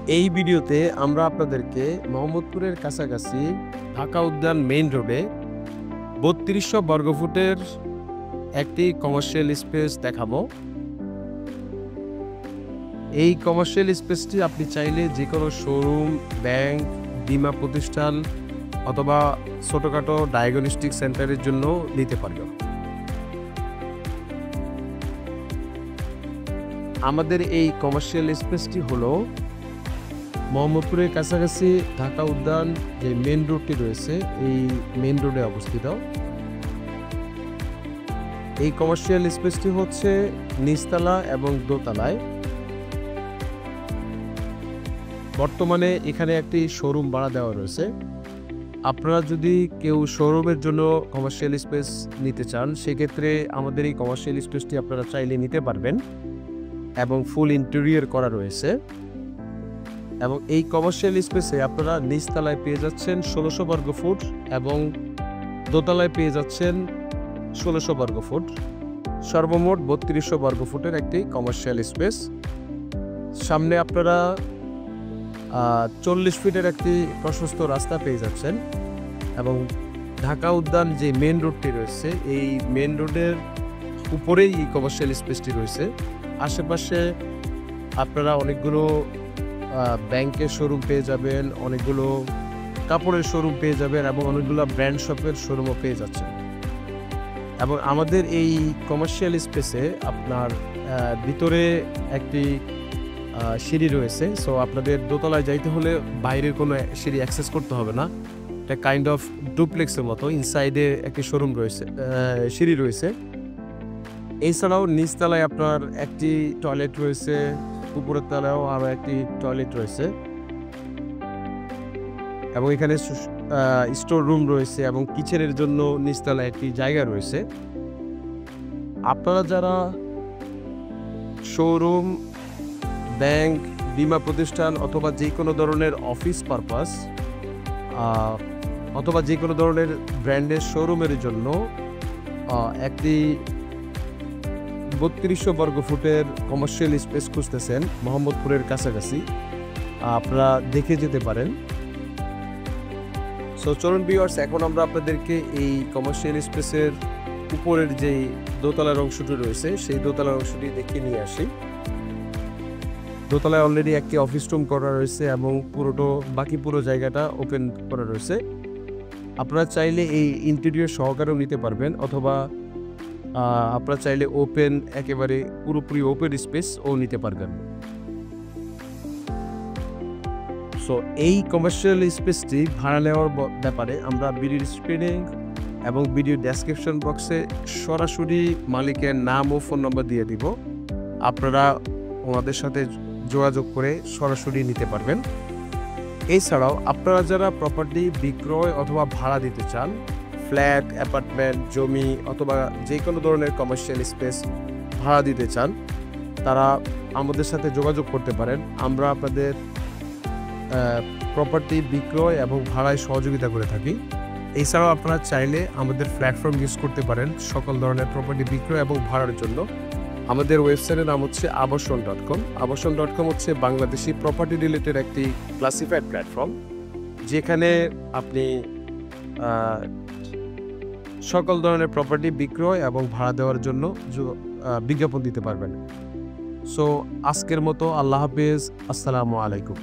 এই ভিডিওতে আমরা আপনাদেরকে মোহাম্মদপুরের কাছাকাছি ঢাকা উদ্যান মেইন রোডে ৩২০০ বর্গফুটের একটি কমার্শিয়াল স্পেস দেখাবো। এই কমার্শিয়াল স্পেসটি আপনি চাইলে যে কোনো শোরুম, ব্যাংক, বীমা প্রতিষ্ঠান অথবা ছোটোখাটো ডায়াগনস্টিক সেন্টারের জন্য নিতে পারবেন। আমাদের এই কমার্শিয়াল স্পেসটি হলো মোহাম্মদপুরের কাছাকাছি ঢাকা উদ্যান যে মেন রোডটি রয়েছে এই মেন রোডে অবস্থিত। এই কমার্শিয়াল স্পেসটি হচ্ছে নিচতলা এবং দোতলায়। বর্তমানে এখানে একটি শোরুম ভাড়া দেওয়া রয়েছে। আপনারা যদি কেউ শোরুমের জন্য কমার্শিয়াল স্পেস নিতে চান সেক্ষেত্রে আমাদের এই কমার্শিয়াল স্পেসটি আপনারা চাইলে নিতে পারবেন এবং ফুল ইন্টেরিয়র করা রয়েছে। এবং এই কমার্শিয়াল স্পেসে আপনারা নিচতলায় পেয়ে যাচ্ছেন ১৬০০ বর্গফুট এবং দোতলায় পেয়ে যাচ্ছেন ১৬০০ বর্গফুট, সর্বমোট ৩২০০ বর্গফুটের একটি কমার্শিয়াল স্পেস। সামনে আপনারা ৪০ ফিটের একটি প্রশস্ত রাস্তা পেয়ে যাচ্ছেন এবং ঢাকা উদ্যান যে মেন রোডটি রয়েছে এই মেন রোডের উপরেই এই কমার্শিয়াল স্পেসটি রয়েছে। আশেপাশে আপনারা অনেকগুলো ব্যাংকের শোরুম পেয়ে যাবেন, অনেকগুলো কাপড়ের শোরুম পেয়ে যাবেন এবং অনেকগুলো ব্র্যান্ড শপের শোরুমও পেয়ে যাচ্ছেন। এবং আমাদের এই কমার্শিয়াল স্পেসে আপনার ভিতরে একটি সিঁড়ি রয়েছে। সো আপনাদের দোতলায় যাইতে হলে বাইরের কোনো সিঁড়ি অ্যাক্সেস করতে হবে না। এটা কাইন্ড অফ ডুপ্লেক্সের মতো। ইনসাইডে একটি শোরুম রয়েছে, সিঁড়ি রয়েছে। এছাড়াও নিচতলায় আপনার একটি টয়লেট রয়েছে, উপরের তলায়ও আরও একটি টয়লেট রয়েছে এবং এখানে স্টোর রুম রয়েছে এবং কিচেনের জন্য নিচতলায় একটি জায়গা রয়েছে। আপনারা যারা শোরুম, ব্যাংক, বীমা প্রতিষ্ঠান অথবা যে কোনো ধরনের অফিস পারপাস অথবা যে কোনো ধরনের ব্র্যান্ডের শোরুমের জন্য একটি ৩২০০ বর্গফুটের কমার্শিয়াল স্পেস খুঁজতেছেন মোহাম্মদপুরের কাছাকাছি, আপনারা দেখে যেতে পারেন। সো চলুন ভিউয়ার্স, এখন আমরা আপনাদেরকে এই কমার্শিয়াল স্পেসের উপরের যেই দোতলার অংশটি রয়েছে সেই দোতলার অংশটি দেখিয়ে নিয়ে আসি। দোতলায় অলরেডি একটি অফিস রুম করা রয়েছে এবং বাকি পুরো জায়গাটা ওপেন করা রয়েছে। আপনারা চাইলে এই ইন্টেরিয়র সহকারেও নিতে পারবেন অথবা আপনারা চাইলে ওপেন, একেবারে পুরোপুরি ওপেন স্পেস ও নিতে পারবেন। সো এই কমার্শিয়াল স্পেসটি ভাড়া নেওয়ার ব্যাপারে আমরা ভিডিওর স্ক্রিনে এবং ভিডিও ডেসক্রিপশন বক্সে সরাসরি মালিকের নাম ও ফোন নম্বর দিয়ে দিব। আপনারা ওনাদের সাথে যোগাযোগ করে সরাসরি নিতে পারবেন। এছাড়াও আপনারা যারা প্রপার্টি বিক্রয় অথবা ভাড়া দিতে চান, ফ্ল্যাট, অ্যাপার্টমেন্ট, জমি অথবা যে কোনো ধরনের কমার্শিয়াল স্পেস ভাড়া দিতে চান তারা আমাদের সাথে যোগাযোগ করতে পারেন। আমরা আপনাদের প্রপার্টি বিক্রয় এবং ভাড়ায় সহযোগিতা করে থাকি। এছাড়াও আপনারা চাইলে আমাদের প্ল্যাটফর্ম ইউজ করতে পারেন সকল ধরনের প্রপার্টি বিক্রয় এবং ভাড়ার জন্য। আমাদের ওয়েবসাইটের নাম হচ্ছে আবাসন.com। আবাসন.com হচ্ছে বাংলাদেশি প্রপার্টি রিলেটেড একটি ক্লাসিফাইড প্ল্যাটফর্ম, যেখানে আপনি সকল ধরনের প্রপার্টি বিক্রয় এবং ভাড়া দেওয়ার জন্য বিজ্ঞাপন দিতে পারবেন। সো আজকের মতো আল্লাহ হাফেজ, আসসালামু আলাইকুম।